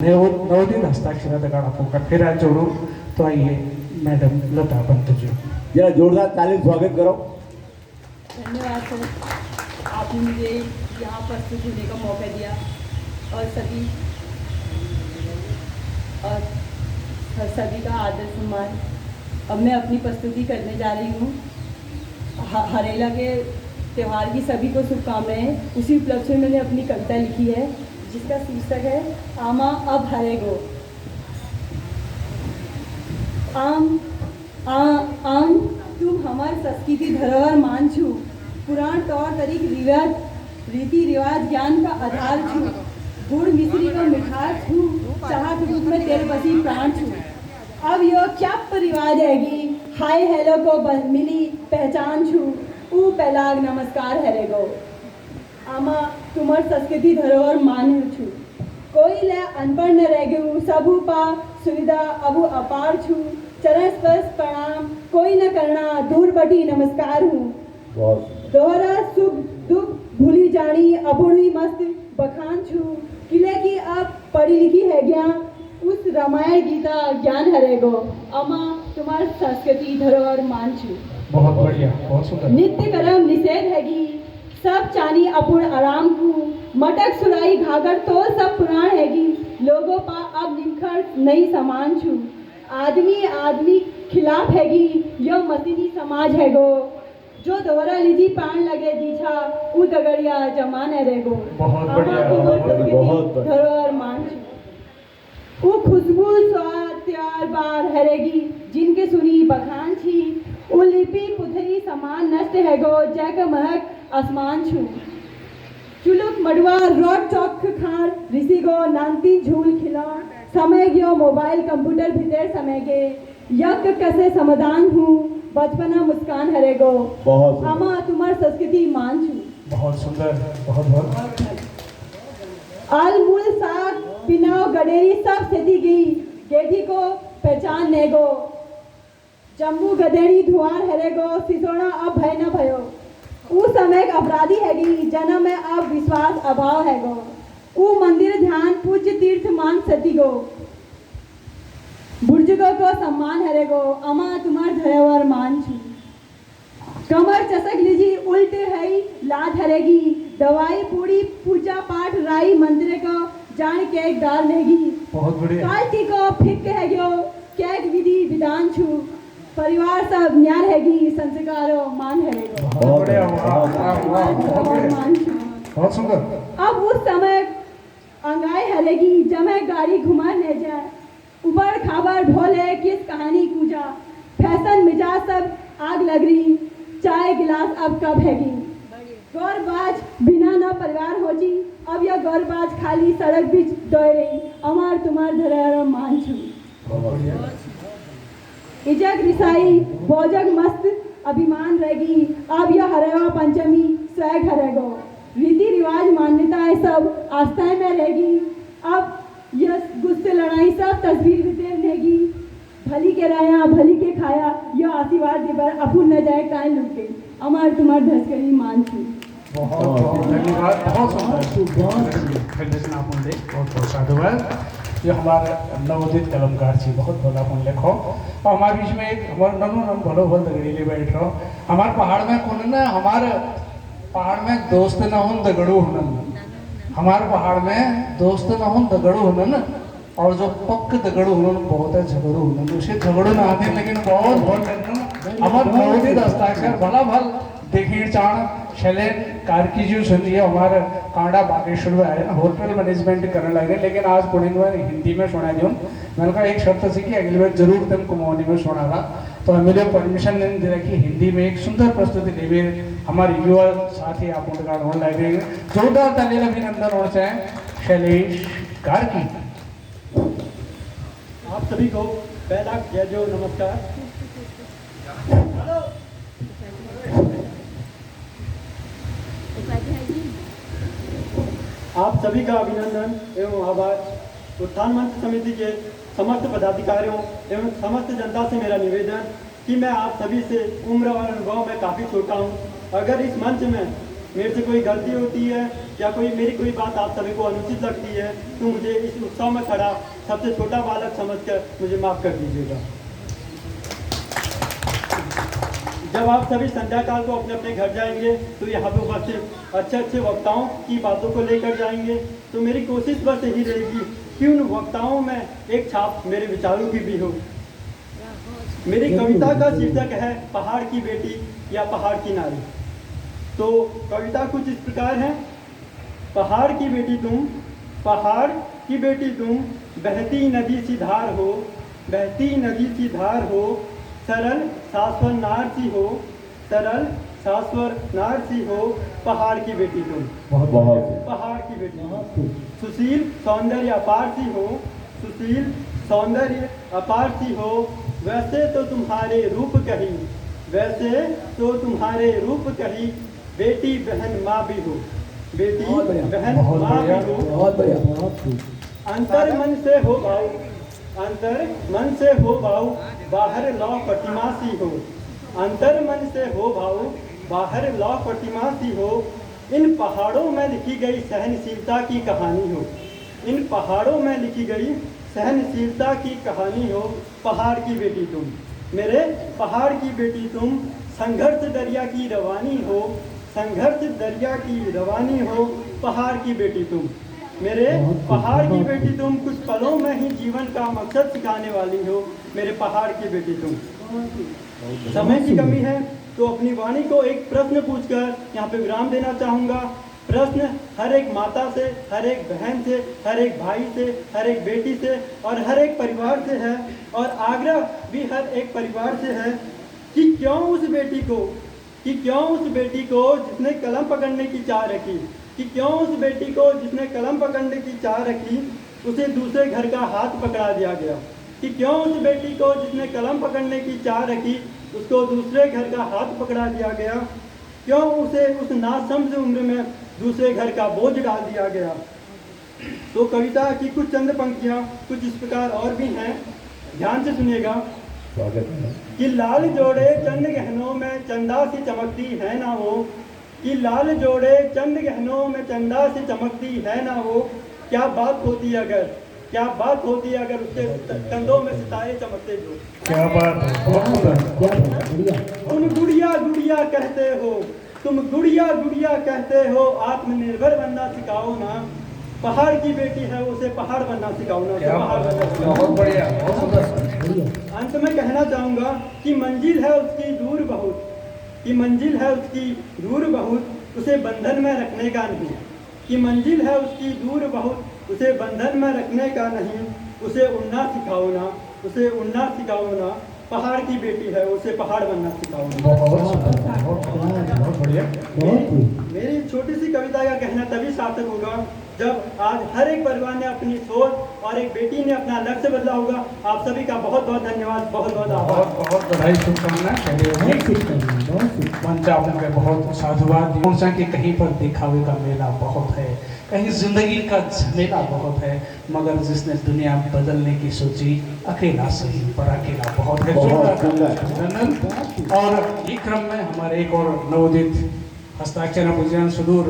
नवोदित हस्ताक्षरात आपण फिर आज जोड़ो। तो आइए मैडम लता पंत जी, जरा जोरदार ताली स्वागत करो। धन्यवाद सर, आपने मुझे यहाँ प्रस्तुत होने का मौका दिया और सभी का आदर सम्मान। अब मैं अपनी प्रस्तुति करने जा रही हूँ। हरेला के त्यौहार की सभी को शुभकामनाएं। उसी उपलक्ष्य में मैंने अपनी कविता लिखी है जिसका शीर्षक है आमा अब हरेगो। आम तुम हमार संस्कृति धरोहर मान छू, पुराण तौर तरीक रिवाज रीति रिवाज ज्ञान का आधार छू, गुड़ मिश्री का मिठास छू, चाहत रूप में तेरे बसी प्राण छू। अब यो क्या रिवाज हैगी, हाय हेलो को मिली पहचान छू, ऊ पहलाग नमस्कार हरेगो। आमा तुम्हार संस्कृति धरोहर मान छू, कोई ले अनपढ़ न रह गयू, सबू पा सुविधा अबू अपार छू, चरण स्पर्श प्रणाम कोई न करना, दूर बटी नमस्कार हूँ। दोहरा सुख दुख भूली जानी, अबुड़ी मस्त बखान छू, किले की अब पढ़ी लिखी है ज्ञान, उस रामायण गीता ज्ञान हरेगो। अमा तुम्हार संस्कृति धरोहर मान छू। बहुत बढ़िया, बहुत सुंदर। नित्य कर्म निषेध हैगी, सब चानी अपूर्ण आराम को, मटक सुराई घाघर तो सब पुराण हैगी, लोगों पा अब निखर नई समान छू। आदमी खिलाफ हैगी, यो मसीनी समाज हैगो, जो दोहरा लीजी पान लगे दीछा, उ दगड़िया जमान है रेगो। बहुत बढ़िया, बहुत धरोहर मान छू। उ खुशबू स्वाद त्यार बार हरेगी, जिनके सुनी बखान छी, उ लिपि पुथरी समान नष्ट हैगो, जैक महक आसमान छू। चुलुक मडुआ रोड चौक खार ऋषि गो नांती झूल खिला, समय गयो मोबाइल कंप्यूटर भीतर समय के, यक कैसे समाधान हूँ, बचपना मुस्कान हरेगो। बहुत अमा तुम्हार संस्कृति मान छू। बहुत सुंदर, बहुत बहुत। आल मूल साग पिनाव गडेरी सब सेती गई, गेठी को पहचान नेगो, जम्बू गदेड़ी धुआर हरेगो, सिसोना अब भय न भयो। उ समय अपराधी हैगी, जन्म में अब विश्वास अभाव हैगो, उ मंदिर ध्यान पूज्य तीर्थ मान सती गो, बुर्जुगों को सम्मान हरेगो। अमा तुम्हार धरोहर मान छी। कमर चसक लीजी उल्ट है लाज हरेगी, दवाई पूरी पूजा पाठ राई मंदिर को जान के डाल नेगी। बहुत बढ़िया। काल्टी को फिक है गयो, कैक विधि विधान छू, परिवार सब न्यार हैगी, संस्कारो मान हरेगो। बहुत बढ़िया, मान छू। बहुत सुंदर। अब उस समय अंगाई हरेगी, जमे गाड़ी घुमा ले जाए, उबड़ खाबड़ ढोले किस कहानी कूजा, फैशन मिजाज सब आग लग रही, चाय गिलास अब कब हैगी। गौरबाज बिना न परिवार हो जी, अब यह गौरबाज खाली सड़क बीच डोय रही, अमार तुम्हार धरोहर मान छू। इजग रिसाई बोजग मस्त अभिमान रहेगी, अब यह हरेवा पंचमी स्वैग हरेगो, रीति रिवाज मान्यताएं सब आस्थाएं में रहेगी, अब यह गुस्से लड़ाई सब तस्वीर में रहेगी, भली के राया भली के खाया, यह आशीर्वाद देवर अपुन न जाए कान लुट गई, अमार तुम्हार धसकरी मान छू। बहुत बहुत धन्यवाद, बहुत सुंदर। बहुत बहुत साधुवाद। ये हमारे नवोदित कलमकार छी, बहुत भला अपन लिखो। और हमारे बीच में एक हमारे ननो नम भलो भल दगड़ी ले बैठ रहो। हमारे पहाड़ में कौन ना, हमारे पहाड़ में दोस्त न हो दगड़ू हुनन, हमारे पहाड़ में दोस्त न हो दगड़ू हुनन, और जो पक्क दगड़ू हुनन बहुत है झगड़ू हुनन, उसे झगड़ू ना आते लेकिन बहुत बहुत हमारे नवोदित हस्ताक्षर भला भल देखिए चाण शैलेन कारकीजू सुनिए। हमारे कांडा बागेश्वर में है होटल मैनेजमेंट करने लगे, लेकिन आज पुणे में हिंदी में सुना दियो। मैंने कहा एक शर्त सी कि अगली बार जरूर तुम कुमौनी में सुनागा, तो मुझे परमिशन नहीं दे रखी, हिंदी में एक सुंदर प्रस्तुति देवी हमारे युवा साथी आप उनका होने लगे। जोरदार ताली अभिनंदन होना चाहें शैलेश कारकी। आप सभी को पहला जय जो नमस्कार। आप सभी का अभिनंदन एवं आभार। उत्थान मंच समिति के समस्त पदाधिकारियों एवं समस्त जनता से मेरा निवेदन कि मैं आप सभी से उम्र और अनुभव में काफ़ी छोटा हूँ। अगर इस मंच में मेरे से कोई गलती होती है या मेरी कोई बात आप सभी को अनुचित लगती है तो मुझे इस उत्सव में खड़ा सबसे छोटा बालक समझकर मुझे माफ़ कर दीजिएगा। जब आप सभी संध्या काल को अपने अपने घर जाएंगे तो यहाँ पे उपस्थित अच्छे अच्छे वक्ताओं की बातों को लेकर जाएंगे। तो मेरी कोशिश बस यही रहेगी कि उन वक्ताओं में एक छाप मेरे विचारों की भी हो। मेरी कविता का शीर्षक है पहाड़ की बेटी या पहाड़ की नारी। तो कविता कुछ इस प्रकार है। पहाड़ की बेटी तुम, पहाड़ की बेटी तुम, बहती नदी सी धार हो, बहती नदी सी धार हो, सरल शाश्वत नार सी हो, सरल शाश्वत नार सी हो, पहाड़ की बेटी तुम, पहाड़ की बेटी, सुशील सौंदर्य अपार सी हो, सुशील सौंदर्य अपार सी हो, वैसे तो तुम्हारे रूप कही, वैसे तो तुम्हारे रूप कही, बेटी बहन माँ भी हो, बेटी बहन माँ भी हो, अंतर मन से हो भाव, अंतर मन से हो भाव, बाहर लौ प्रतिमा सी हो, अंतर मन से हो भाव, बाहर लौ प्रतिमा सी हो, इन पहाड़ों में लिखी गई सहनशीलता की कहानी हो, इन पहाड़ों में लिखी गई सहनशीलता की कहानी हो, पहाड़ की बेटी तुम, मेरे पहाड़ की बेटी तुम, संघर्ष दरिया की रवानी हो, संघर्ष दरिया की रवानी हो, पहाड़ की बेटी तुम, मेरे पहाड़ की बेटी तुम, कुछ पलों में ही जीवन का मकसद सिखाने वाली हो, मेरे पहाड़ की बेटी तुम। समय की कमी है तो अपनी वाणी को एक प्रश्न पूछकर यहाँ पे विराम देना चाहूँगा। प्रश्न हर एक माता से, हर एक बहन से, हर एक भाई से, हर एक बेटी से और हर एक परिवार से है, और आग्रह भी हर एक परिवार से है कि क्यों उस बेटी को, कि क्यों उस बेटी को जिसने कलम पकड़ने की चाह रखी, कि क्यों उस बेटी को जिसने कलम पकड़ने की चाह रखी उसे दूसरे घर का हाथ पकड़ा दिया गया, कि क्यों उस बेटी को जिसने कलम पकड़ने की चाह रखी उसको दूसरे घर का हाथ पकड़ा दिया गया, क्यों उसे उस नासमझ उम्र में दूसरे घर का बोझ डाल दिया गया। तो कविता की कुछ चंद पंक्तियाँ कुछ इस प्रकार और भी हैं, ध्यान से सुनिएगा। कि लाल जोड़े चंद गहनों में चंदा सी चमकती है ना वो, कि लाल जोड़े चंद गहनों में चंदा सी चमकती है ना वो, क्या बात होती अगर, क्या बात होती अगर उसके कंधों में सितारे चमकते जो। क्या बात है, तुम गुड़िया गुड़िया कहते हो, तुम गुड़िया गुड़िया कहते हो, आत्मनिर्भर बनना सिखाओ ना, पहाड़ की बेटी है उसे पहाड़ बनना सिखाओ ना, उसे पहाड़ बनना सिखाओ। बहुत बढ़िया, बहुत सुंदर। अंत में कहना चाहूँगा कि मंजिल है उसकी दूर बहुत, कि मंजिल है उसकी दूर बहुत, उसे बंधन में रखने का नहीं, कि मंजिल है उसकी दूर बहुत, उसे बंधन में रखने का नहीं, उसे उड़ना सिखाओ ना, उसे उड़ना सिखाओ ना, पहाड़ की बेटी है उसे पहाड़ बनना सिखाओ ना। बहुत बढ़िया। मेरी छोटी सी कविता का कहना तभी सार्थक होगा जब आज हर एक परिवार ने अपनी सोच और एक बेटी ने अपना लक्ष्य बदला होगा। आप सभी का बहुत बहुत धन्यवाद, बहुत बहुत आभार, बहुत बहुत बधाई, शुभकामनाएं। मंच आपने बहुत साधुवाद दी। उनसे कि कहीं पर दिखावे का मेला बहुत है, कहीं जिंदगी का झमेला बहुत है, मगर जिसने दुनिया बदलने की सोची अकेला सही पर अकेला बहुत है। और इस क्रम में हमारे एक और नवोदित हस्ताक्षर सुदूर